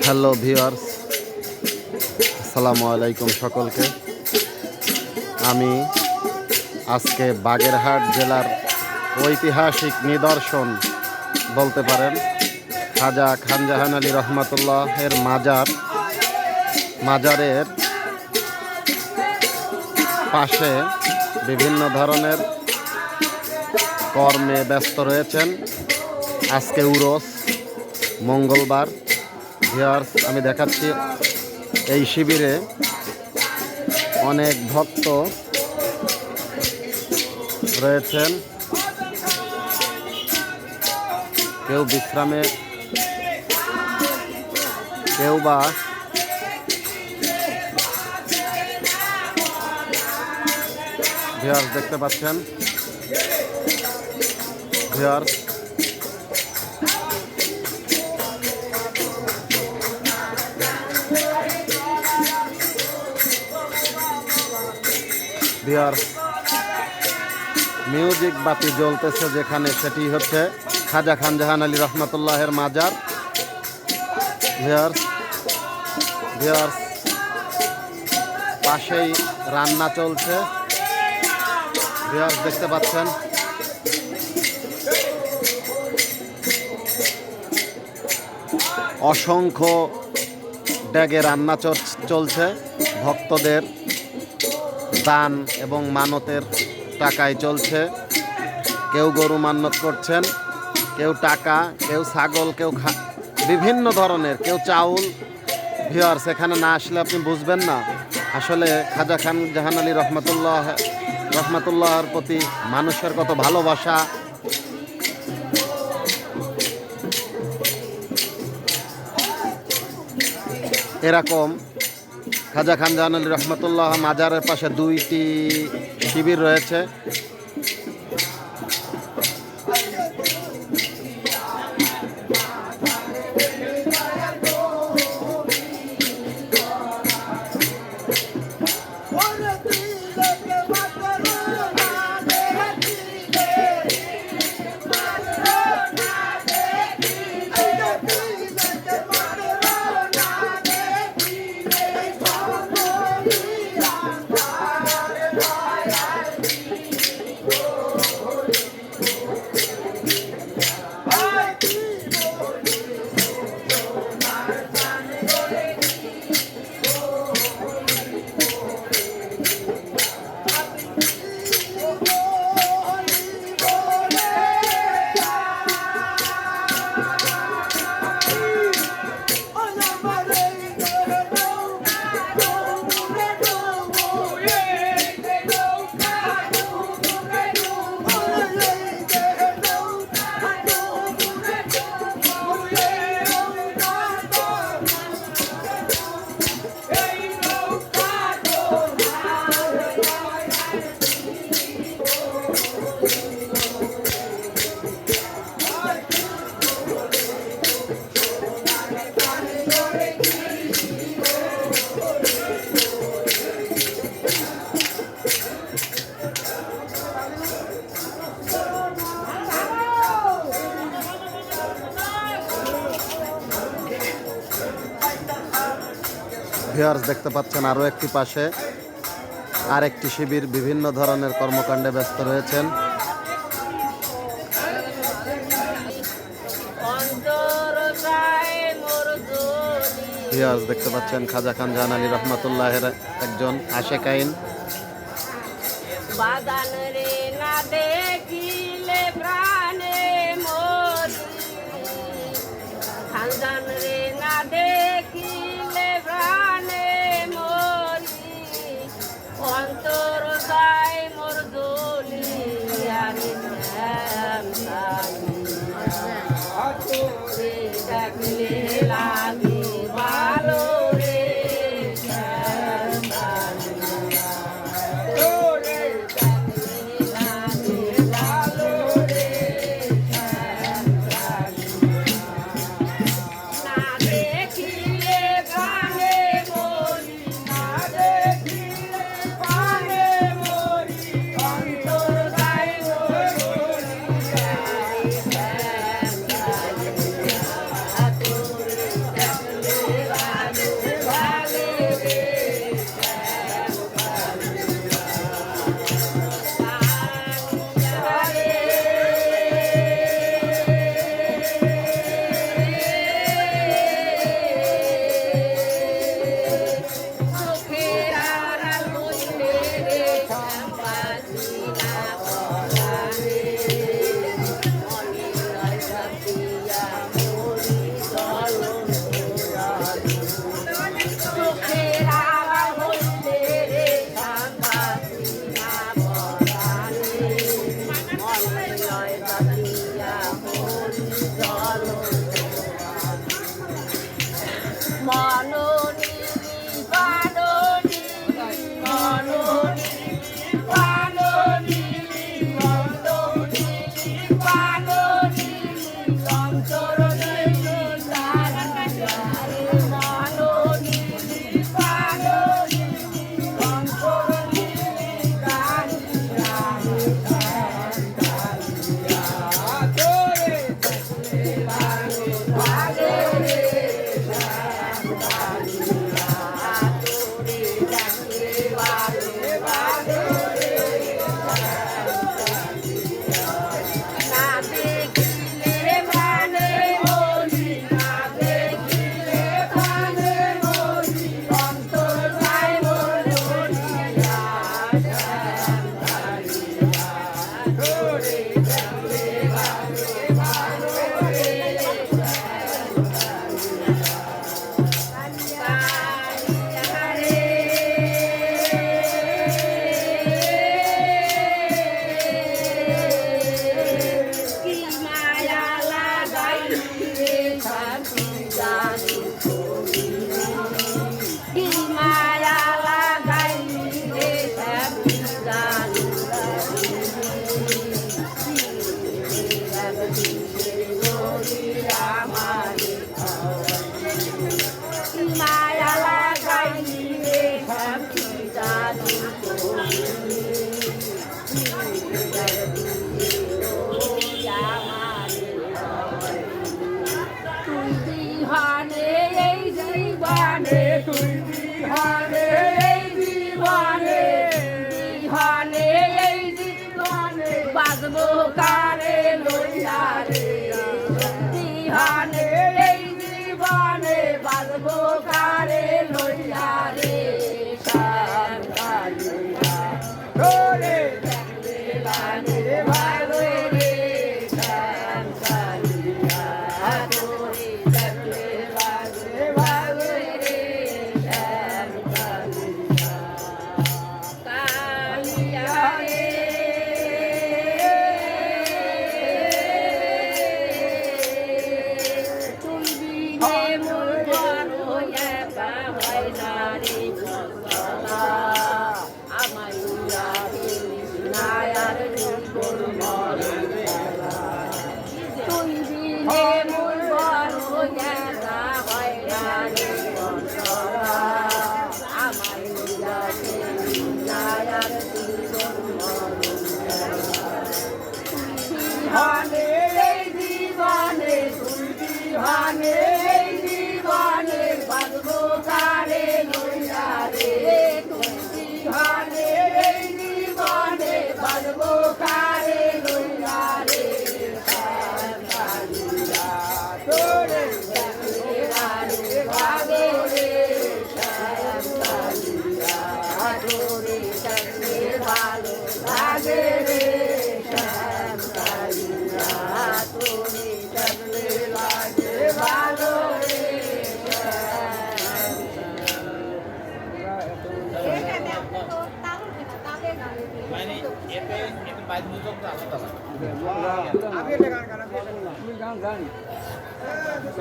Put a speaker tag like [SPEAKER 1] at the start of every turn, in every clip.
[SPEAKER 1] Hello viewers, আসসালামু আলাইকুম সকলকে। আমি আজকে বাগেরহাট জেলার ঐতিহাসিক নিদর্শন বলতে পারেন খাজা খানজাহান আলী রহমাতুল্লাহের মাজারের পাশে বিভিন্ন ধরনের কর্মে ব্যস্ত রয়েছেন। আজকে উরস মঙ্গলবার। ভিউয়ার্স, আমি দেখাচ্ছি এই শিবিরে অনেক ভক্ত রয়েছেন। কেউ বিশ্রামে, কেউ বা ভিউয়ার্স দেখতে পাচ্ছেন। ভিউয়ার্স, মিউজিক বাতি জ্বলতেছে যেখানে, সেটি হচ্ছে খাজা খানজাহান আলী রহমাতুল্লাহের মাজার। ভিউয়ার্স, পাশেই রান্না চলছে। ভিউয়ার্স দেখতে পাচ্ছেন। অসংখ্য ড্যাগে রান্না চলছে। ভক্তদের দান এবং মানতের টাকায় চলছে। কেউ গরু মান্নত করছেন, কেউ টাকা, কেউ ছাগল, কেউ বিভিন্ন ধরনের, কেউ চাউল। ভিউয়ার্স, এখানে না আসলে আপনি বুঝবেন না আসলে খাজা খানজাহান আলী রহমাতুল্লাহর প্রতি মানুষের কত ভালোবাসা। এরকম খাজা খানজাহান আলী রহমাতুল্লাহ মাজারের পাশে 2টি শিবির রয়েছে। ভিউয়ার্স দেখতে পাচ্ছেন আরও একটি পাশে আরেকটি শিবির বিভিন্ন ধরনের কর্মকাণ্ডে ব্যস্ত রয়েছেন। ভিউয়ার্স দেখতে পাচ্ছেন খাজা খানজাহান আলী রহমাতুল্লাহের একজন আশেকাইন।
[SPEAKER 2] বাজবো কারে লইয়া রে শ্যাম কালিয়া তোরে দেখলে লাগে ভালো রে শ্যাম কালিয়া তোরে দেখলে লাগে ভালো রে শ্যাম কালিয়া কালিয়া রে তুলবি রে মোর বড় একা হয় না রে চলা আমায় উড়াবে নায়ার জীবন মরে তুলবি রে মোর বড় একা হয় না রে চলা আমায় উড়াবে নায়ার জীবন মরে এই জীবনে তুলবি ভানে এই জীবনে বাজবো কারে লইয়া রে তুলবি ভানে এই জীবনে বাজবো কারে লইয়া রে শ্যাম কালিয়া তোরে দেখলে লাগে ভালো রে শ্যাম কালিয়া তোরে দেখলে ভালো লাগে রে শ্যাম কালিয়া তোরে দেখলে লাগে ভালো রে
[SPEAKER 3] মানে এতে বাইরে দুজন তো আলাদা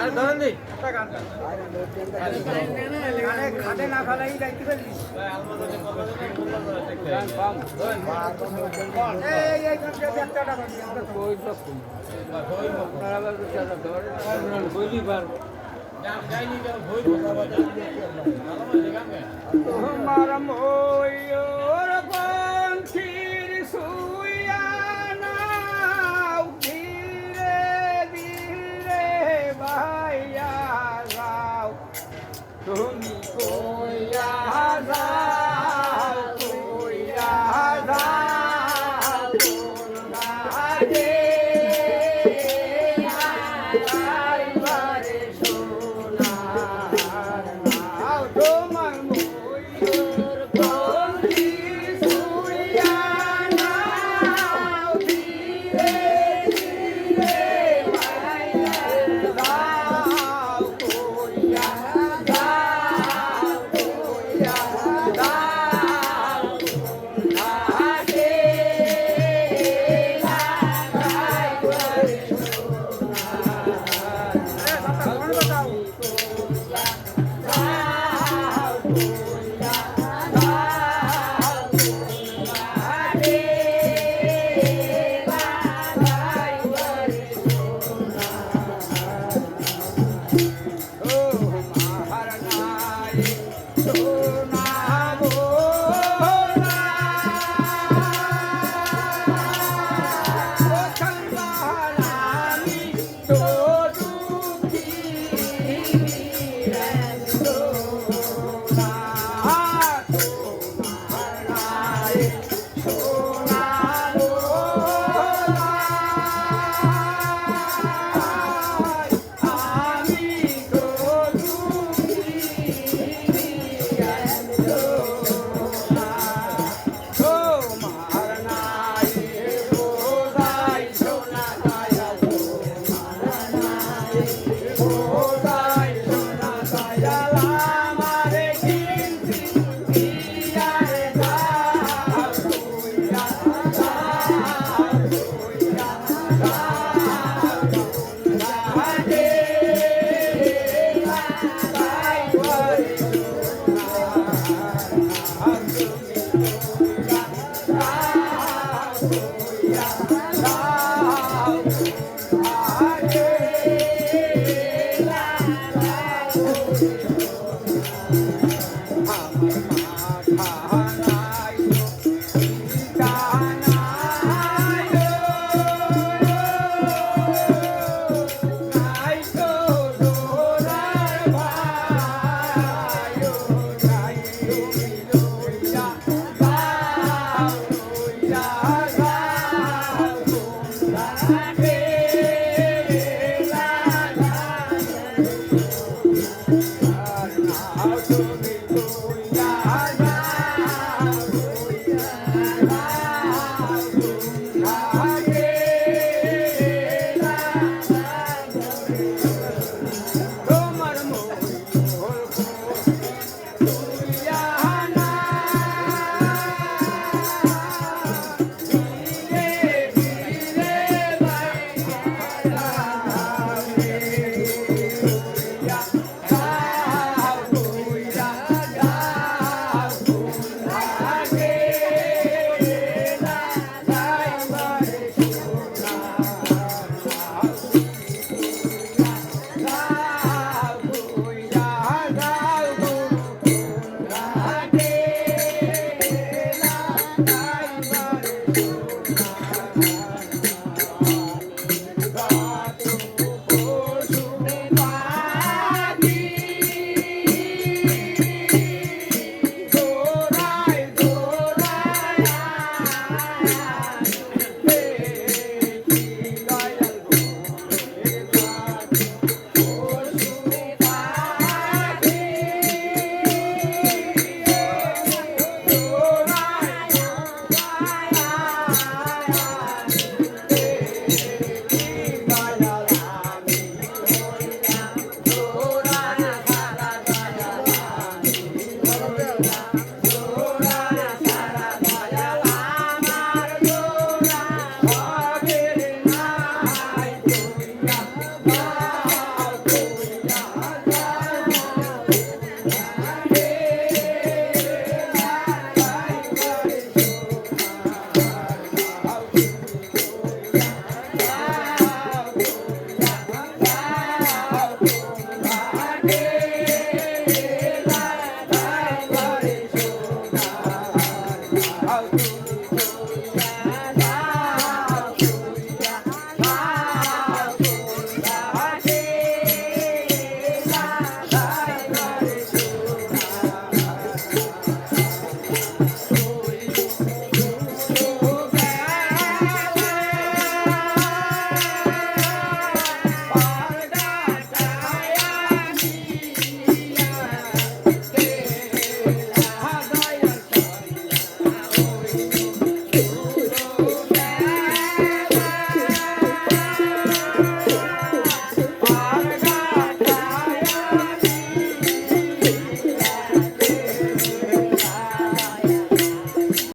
[SPEAKER 3] আর ধরেন দি
[SPEAKER 4] খাটে না ফেলাই যাইতে পারবি তোমার ময়ূর পঙ্খির শুইয়া নাও ধীরে ধীরে ভাইয়া যাও তুমি কইয়া যাও কইয়া যাও কোন ঘাটে আইবারে সোনার নাও তোমার ময়ূর পঙ্খির শুইয়া নাও ধীরে ধীরে ভাইয়া যাও কইয়া যাও কইয়া যাও ঘাটে আইবারে আও তোমার